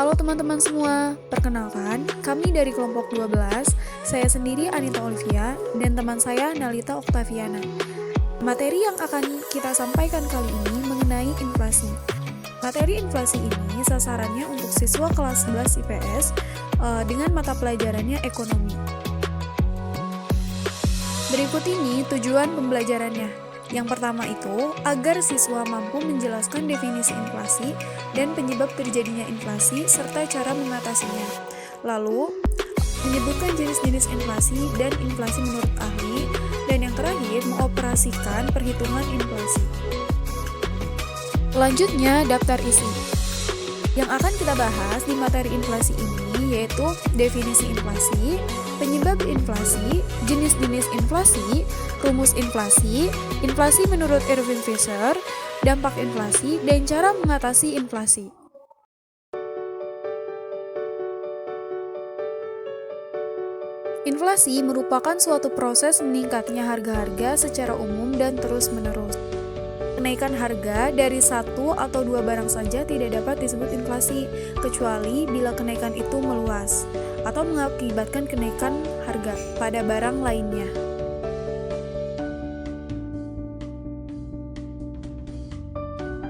Halo teman-teman semua, perkenalkan, kami dari kelompok 12, saya sendiri Anita Olivia, dan teman saya Nalita Oktaviana. Materi yang akan kita sampaikan kali ini mengenai inflasi. Materi inflasi ini sasarannya untuk siswa kelas 11 IPS dengan mata pelajarannya ekonomi. Berikut ini tujuan pembelajarannya. Yang pertama itu, agar siswa mampu menjelaskan definisi inflasi dan penyebab terjadinya inflasi serta cara mengatasinya. Lalu, menyebutkan jenis-jenis inflasi dan inflasi menurut ahli. Dan yang terakhir, mengoperasikan perhitungan inflasi. Selanjutnya, daftar isi. Yang akan kita bahas di materi inflasi ini yaitu definisi inflasi, penyebab inflasi, jenis-jenis inflasi, rumus inflasi, inflasi menurut Irving Fisher, dampak inflasi, dan cara mengatasi inflasi. Inflasi merupakan suatu proses meningkatnya harga-harga secara umum dan terus-menerus. Kenaikan harga dari satu atau dua barang saja tidak dapat disebut inflasi, kecuali bila kenaikan itu meluas atau mengakibatkan kenaikan harga pada barang lainnya.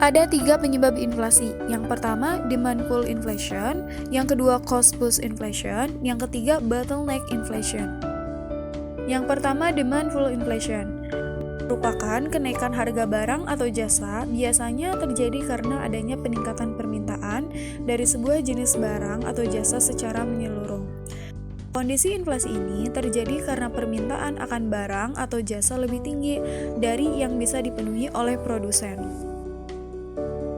Ada 3 penyebab inflasi. Yang pertama, demand pull inflation, yang kedua, cost push inflation, yang ketiga, bottleneck inflation. Yang pertama, demand pull inflation merupakan kenaikan harga barang atau jasa, biasanya terjadi karena adanya peningkatan permintaan dari sebuah jenis barang atau jasa secara menyeluruh. Kondisi inflasi ini terjadi karena permintaan akan barang atau jasa lebih tinggi dari yang bisa dipenuhi oleh produsen.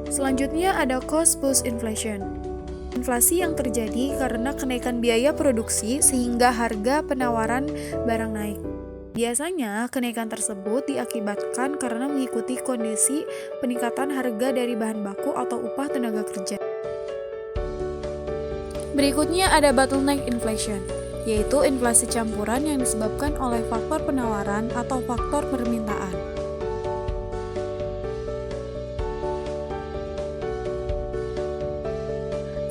Selanjutnya ada cost push inflation. Inflasi yang terjadi karena kenaikan biaya produksi sehingga harga penawaran barang naik. Biasanya, kenaikan tersebut diakibatkan karena mengikuti kondisi peningkatan harga dari bahan baku atau upah tenaga kerja. Berikutnya ada bottleneck inflation, yaitu inflasi campuran yang disebabkan oleh faktor penawaran atau faktor permintaan.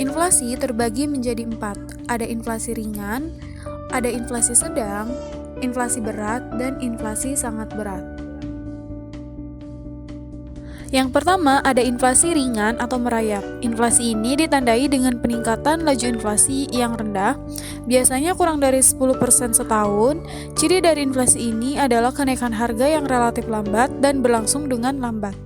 Inflasi terbagi menjadi 4, ada inflasi ringan, ada inflasi sedang, inflasi berat, dan inflasi sangat berat. Yang pertama ada inflasi ringan atau merayap. Inflasi ini ditandai dengan peningkatan laju inflasi yang rendah, biasanya kurang dari 10% setahun. Ciri dari inflasi ini adalah kenaikan harga yang relatif lambat dan berlangsung dengan lambat.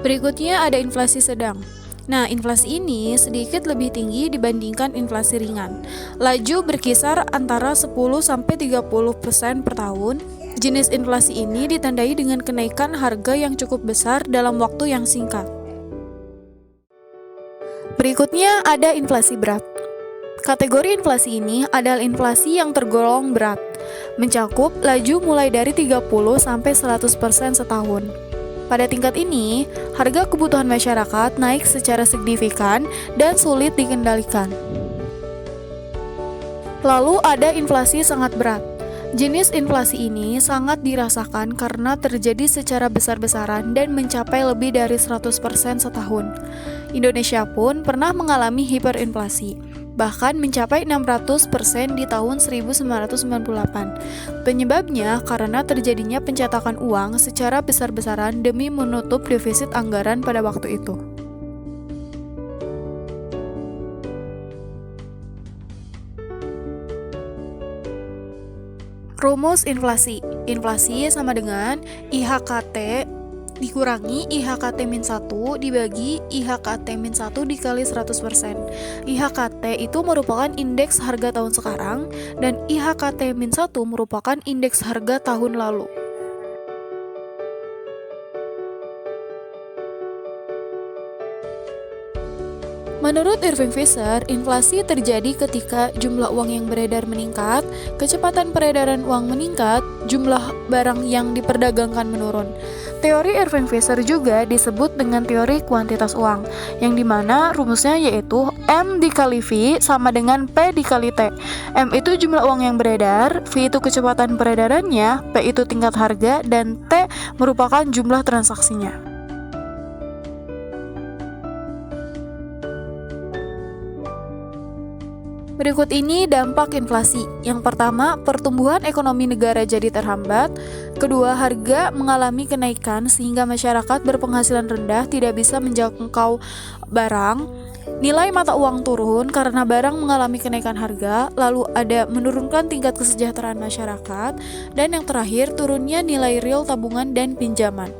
Berikutnya ada inflasi sedang. Nah, inflasi ini sedikit lebih tinggi dibandingkan inflasi ringan. Laju berkisar antara 10-30% per tahun. Jenis inflasi ini ditandai dengan kenaikan harga yang cukup besar dalam waktu yang singkat. Berikutnya ada inflasi berat. Kategori inflasi ini adalah inflasi yang tergolong berat, mencakup laju mulai dari 30-100% setahun. Pada tingkat ini, harga kebutuhan masyarakat naik secara signifikan dan sulit dikendalikan. Lalu ada inflasi sangat berat. Jenis inflasi ini sangat dirasakan karena terjadi secara besar-besaran dan mencapai lebih dari 100% setahun. Indonesia pun pernah mengalami hiperinflasi, bahkan mencapai 600% di tahun 1998. Penyebabnya karena terjadinya pencetakan uang secara besar-besaran demi menutup defisit anggaran pada waktu itu. Rumus inflasi. Inflasi sama dengan IHKT dikurangi IHKT-1 dibagi IHKT-1 dikali 100%. IHKT itu merupakan indeks harga tahun sekarang dan IHKT-1 merupakan indeks harga tahun lalu. Menurut Irving Fisher, inflasi terjadi ketika jumlah uang yang beredar meningkat, kecepatan peredaran uang meningkat, jumlah barang yang diperdagangkan menurun. Teori Irving Fisher juga disebut dengan teori kuantitas uang, yang dimana rumusnya yaitu M dikali V sama dengan P dikali T. M itu jumlah uang yang beredar, V itu kecepatan peredarannya, P itu tingkat harga, dan T merupakan jumlah transaksinya. Berikut ini dampak inflasi. Yang pertama, pertumbuhan ekonomi negara jadi terhambat. Kedua, harga mengalami kenaikan sehingga masyarakat berpenghasilan rendah tidak bisa menjangkau barang. Nilai mata uang turun karena barang mengalami kenaikan harga. Lalu ada menurunkan tingkat kesejahteraan masyarakat. Dan yang terakhir, turunnya nilai real tabungan dan pinjaman.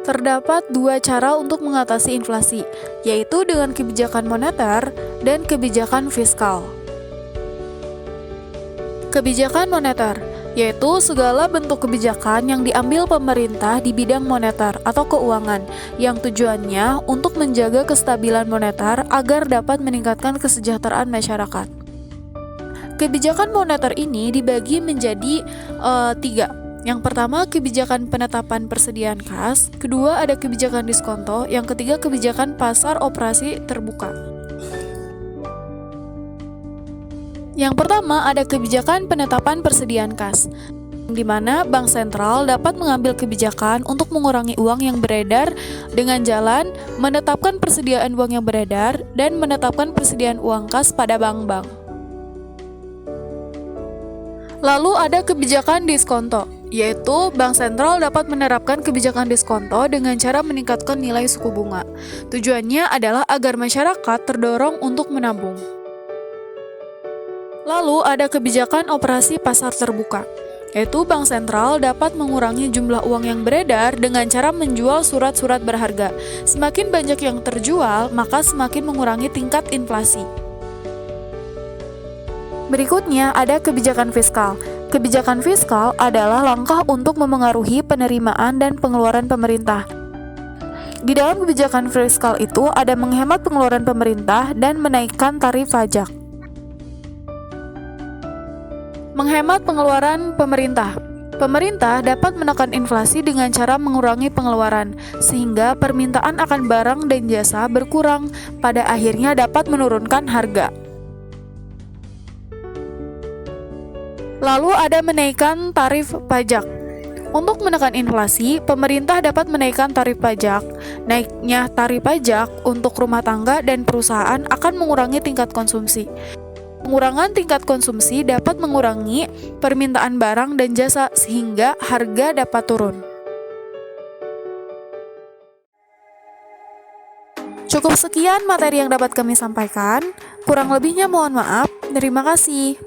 Terdapat dua cara untuk mengatasi inflasi, yaitu dengan kebijakan moneter dan kebijakan fiskal. Kebijakan moneter, yaitu segala bentuk kebijakan yang diambil pemerintah di bidang moneter atau keuangan, yang tujuannya untuk menjaga kestabilan moneter agar dapat meningkatkan kesejahteraan masyarakat. Kebijakan moneter ini dibagi menjadi tiga. Yang pertama, kebijakan penetapan persediaan kas. Kedua, ada kebijakan diskonto. Yang ketiga, kebijakan pasar operasi terbuka. Yang pertama, ada kebijakan penetapan persediaan kas, di mana Bank Sentral dapat mengambil kebijakan untuk mengurangi uang yang beredar dengan jalan menetapkan persediaan uang yang beredar dan menetapkan persediaan uang kas pada bank-bank. Lalu ada kebijakan diskonto, yaitu Bank Sentral dapat menerapkan kebijakan diskonto dengan cara meningkatkan nilai suku bunga. Tujuannya adalah agar masyarakat terdorong untuk menabung. Lalu ada kebijakan operasi pasar terbuka, yaitu Bank Sentral dapat mengurangi jumlah uang yang beredar dengan cara menjual surat-surat berharga. Semakin banyak yang terjual, maka semakin mengurangi tingkat inflasi. Berikutnya ada kebijakan fiskal. Kebijakan fiskal adalah langkah untuk memengaruhi penerimaan dan pengeluaran pemerintah. Di dalam kebijakan fiskal itu ada menghemat pengeluaran pemerintah dan menaikkan tarif pajak. Menghemat pengeluaran pemerintah. Pemerintah dapat menekan inflasi dengan cara mengurangi pengeluaran, sehingga permintaan akan barang dan jasa berkurang, pada akhirnya dapat menurunkan harga. Lalu ada menaikkan tarif pajak. Untuk menekan inflasi, pemerintah dapat menaikkan tarif pajak. Naiknya tarif pajak untuk rumah tangga dan perusahaan akan mengurangi tingkat konsumsi. Pengurangan tingkat konsumsi dapat mengurangi permintaan barang dan jasa sehingga harga dapat turun. Cukup sekian materi yang dapat kami sampaikan. Kurang lebihnya mohon maaf. Terima kasih.